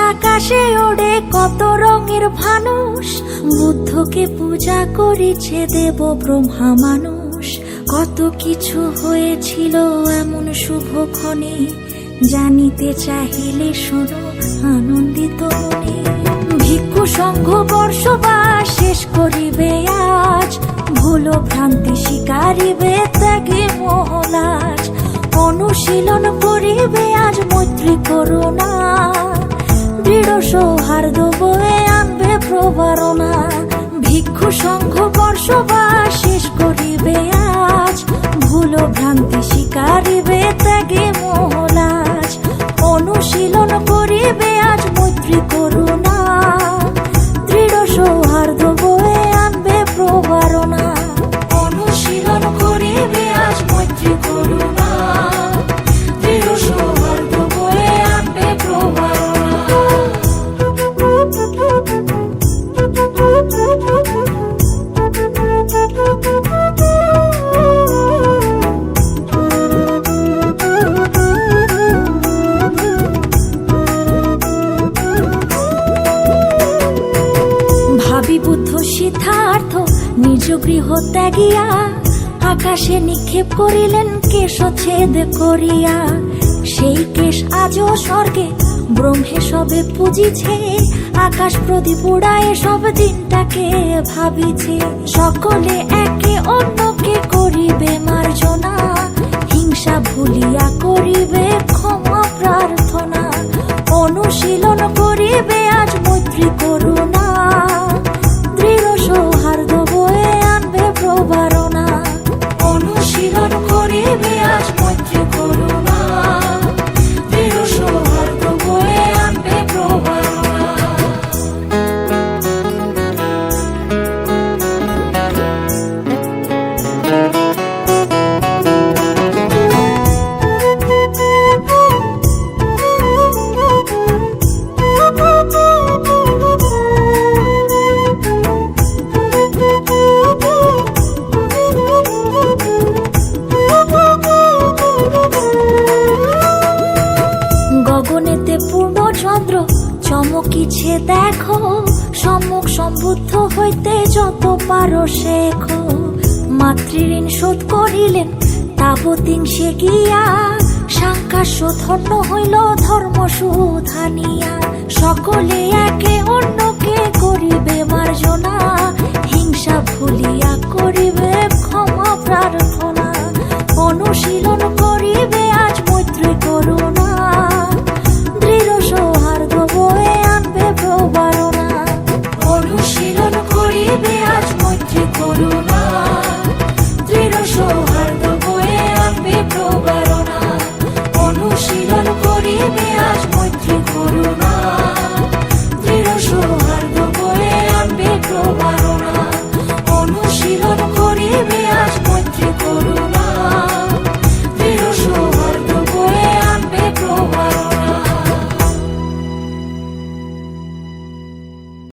আকাশে ওড়ে কত রঙের ফানুষ, বুদ্ধকে পূজা করেছে দেব ব্রহ্মা মানুষ। কত কিছু হয়েছিল এমন শুভক্ষণে, জানিতে চাহিলে শোনো আনন্দিত মনে। ভিক্ষু সংঘ বর্ষবাস শেষ করিবে আজ, ভুল ভ্রান্তি স্বীকারিবে ত্যাগে মোহলাজ। অনুশীলন করিবে আজ মৈত্রী করুণা, দৃঢ় সৌহার্দ্য বয়ে আনবে প্রবারণা। ভিক্ষু সংঘ বর্ষবাস শেষ করিবে আজ, ভুল ভ্রান্তি স্বীকারিবে ত্যাগে মোহলাজ। অনুশীলন করিবে আজ মৈত্রী করুণা, দৃঢ় সৌহার্দ্য বয়ে আনবে প্রবারণা। অনুশীলন করিবে আজ মৈত্রী করুণা, দৃঢ় সৌহার্দ্য বয়ে আনবে প্রবারণা। ভাবি বুদ্ধ সিদ্ধার্থ নিজ গৃহ ত্যাগিয়া, আকাশে নিক্ষেপ করিলেন কেশচ্ছেদ করিয়া। সেই কেশ আজও স্বর্গে ব্রহ্মে সবে পূজিছে, আকাশ প্রদীপ উড়ায় সব দিনটাকে ভাবিছে। সকলে একে অন্যকে করিবে মার্জনা, হিংসা ভুলিয়া করিবে ক্ষমা প্রার্থনা। অনুশীলন করিবে আজ মৈত্রী করুণা, দৃঢ় সৌহার্দ্য বয়ে আনবে প্রবারণা। অনুশীলন করিবে আজ মৈত্রী করুণা, দৃঢ় সৌহার্দ্য বয়ে আনবে প্রবারণা। গগনেতে পূর্ণচন্দ্র চমকিছে দেখো, সম্মুখ সম্বুদ্ধ হইতে যত পারো শেখো। মাতৃঋণ শোধ করিলেন তাবতিংসে গিয়া, সাংকাস্য ধন্য হইল ধর্ম সুধানিয়া। সকলে একে অন্যকে করিবে মার্জনা, হিংসা ভুলিয়া করিবে ক্ষমা প্রার্থনা। অনুশীলন করিবে আজ মৈত্রী করুণা, দৃঢ় সৌহার্দ্য বয়ে আনবে প্রবারণা। অনুশীলন করিবে আজ মৈত্রী করুণা, দৃঢ় সৌহার্দ্য বয়ে আনবে প্রবারণা। অনুশীলন করিবে আজ মৈত্রী করুণা, দৃঢ় সৌহার্দ্য বয়ে আনবে প্রবারণা। অনুশীলন করিবে আজ মৈত্রী করুণা।